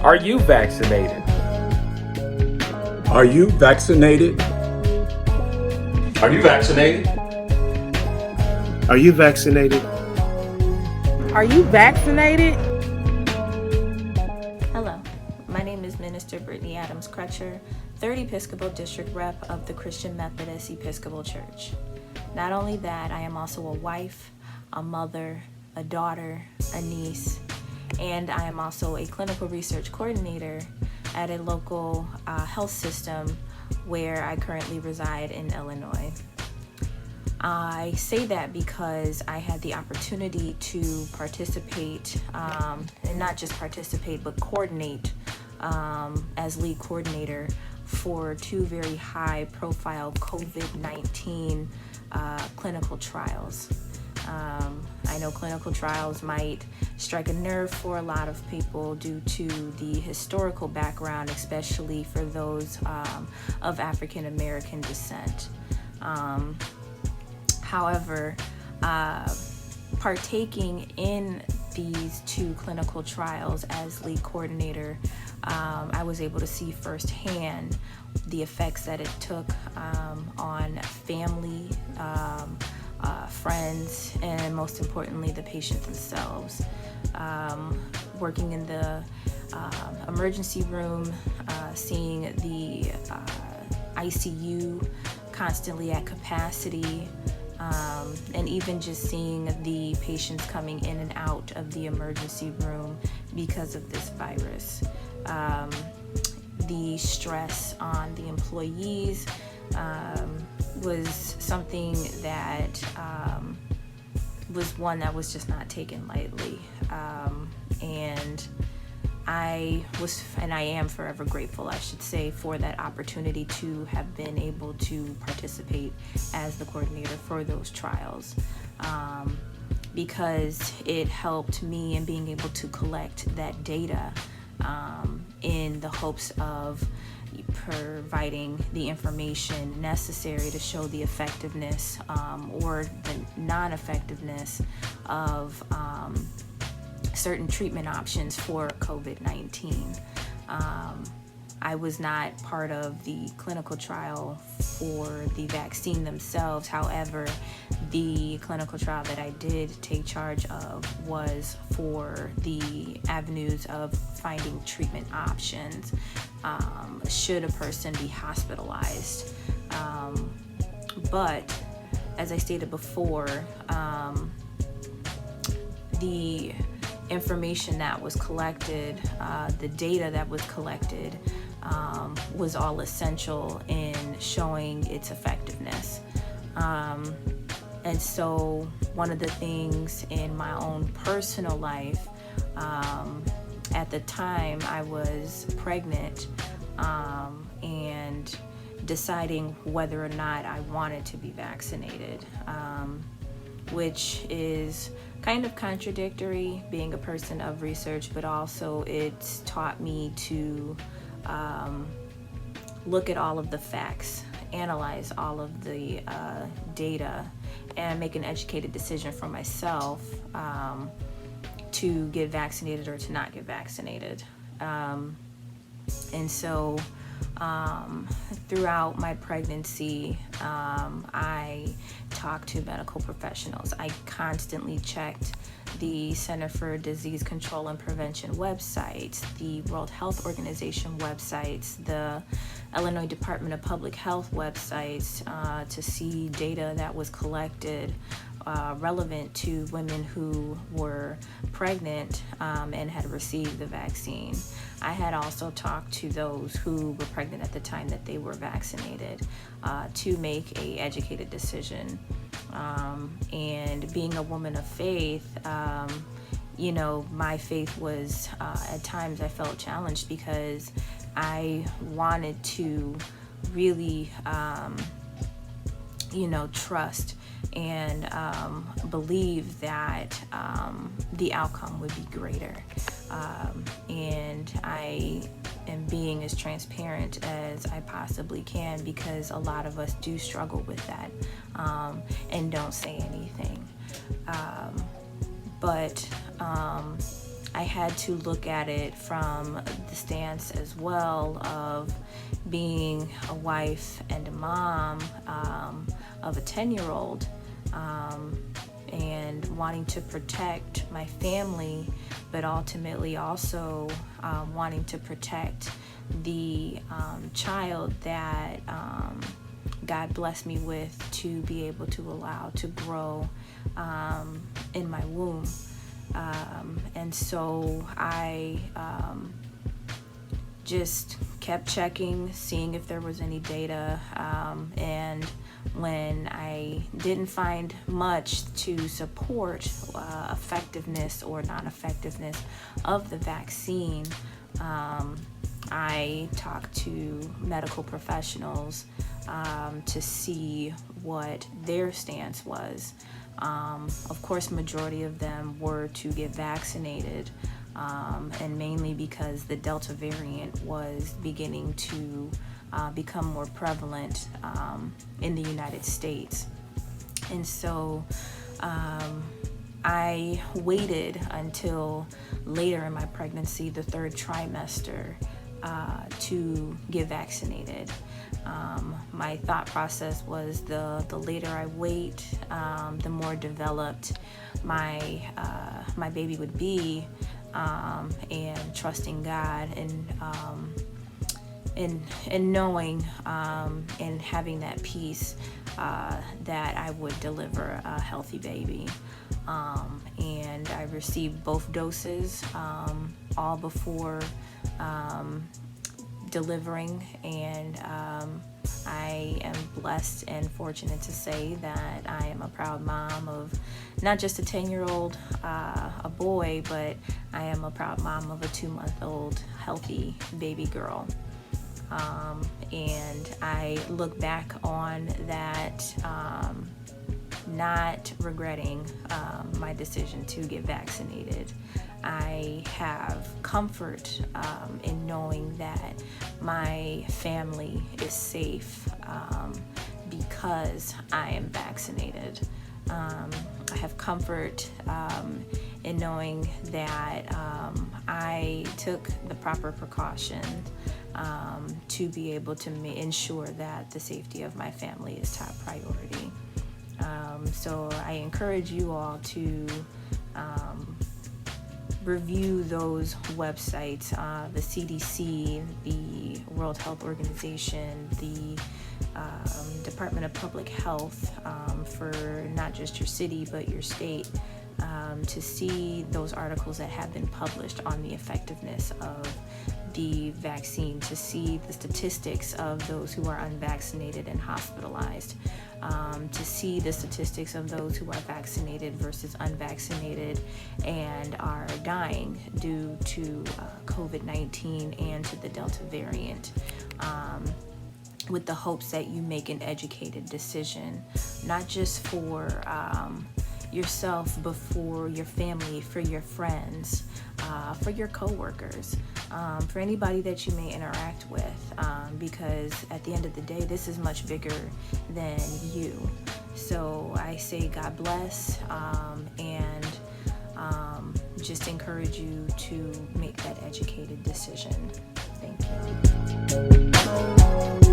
Are you vaccinated? Are you vaccinated? Are you vaccinated? Are you vaccinated? Are you vaccinated? Hello, my name is Minister Brittney Adams-Crutcher, 3rd Episcopal District Rep of the Christian Methodist Episcopal Church. Not only that, I am also a wife, a mother, a daughter, a niece, and I am also a clinical research coordinator at a local health system where I currently reside in Illinois. I say that because I had the opportunity to participate, and not just participate, but coordinate as lead coordinator for 2 very high-profile COVID-19 clinical trials. I know clinical trials might strike a nerve for a lot of people due to the historical background, especially for those of African American descent. However, partaking in these 2 clinical trials as lead coordinator, I was able to see firsthand the effects that it took on family, friends, and most importantly, the patient themselves. Working in the emergency room, seeing the ICU constantly at capacity, and even just seeing the patients coming in and out of the emergency room because of this virus. The stress on the employees was something that was one that was just not taken lightly. And I am forever grateful, I should say, for that opportunity to have been able to participate as the coordinator for those trials, because it helped me in being able to collect that data in the hopes of providing the information necessary to show the effectiveness or the non-effectiveness of certain treatment options for COVID-19. I was not part of the clinical trial for the vaccine themselves. However, the clinical trial that I did take charge of was for the avenues of finding treatment options should a person be hospitalized. But as I stated before, the information that was collected, the data that was collected, was all essential in showing its effectiveness. And so one of the things in my own personal life, at the time I was pregnant, and deciding whether or not I wanted to be vaccinated, which is kind of contradictory, being a person of research, but also it's taught me to look at all of the facts, analyze all of the data, and make an educated decision for myself to get vaccinated or to not get vaccinated. And so throughout my pregnancy, I talked to medical professionals. I constantly checked the Center for Disease Control and Prevention websites, the World Health Organization websites, the Illinois Department of Public Health websites, to see data that was collected relevant to women who were pregnant and had received the vaccine. I had also talked to those who were pregnant at the time that they were vaccinated to make an educated decision. And being a woman of faith, my faith was, at times I felt challenged because I wanted to really, trust and believe that the outcome would be greater. And I am being as transparent as I possibly can, because a lot of us do struggle with that and don't say anything. But I had to look at it from the stance as well of being a wife and a mom of a 10-year-old, and wanting to protect my family, but ultimately also wanting to protect the child that God blessed me with to be able to allow to grow in my womb. And so I just kept checking, seeing if there was any data, and when I didn't find much to support effectiveness or non-effectiveness of the vaccine, I talked to medical professionals to see what their stance was. Of course, majority of them were to get vaccinated, and mainly because the Delta variant was beginning to become more prevalent in the United States. And so I waited until later in my pregnancy, the 3rd trimester, to get vaccinated. My thought process was the later I wait, the more developed my baby would be, and trusting God and knowing and having that peace that I would deliver a healthy baby. And I received both doses all before delivering, and I am blessed and fortunate to say that I am a proud mom of not just a 10-year-old, a boy, but I am a proud mom of a 2-month-old healthy baby girl. And I look back on that not regretting my decision to get vaccinated. I have comfort in knowing that my family is safe because I am vaccinated. I have comfort in knowing that I took the proper precautions to be able to ensure that the safety of my family is top priority. So I encourage you all to review those websites, the CDC, the World Health Organization, the Department of Public Health, for not just your city but your state, to see those articles that have been published on the effectiveness of the vaccine, to see the statistics of those who are unvaccinated and hospitalized, to see the statistics of those who are vaccinated versus unvaccinated and are dying due to COVID-19 and to the Delta variant, with the hopes that you make an educated decision, not just for yourself, but for your family, for your friends, for your coworkers, for anybody that you may interact with, because at the end of the day, this is much bigger than you. So I say God bless, and just encourage you to make that educated decision. Thank you.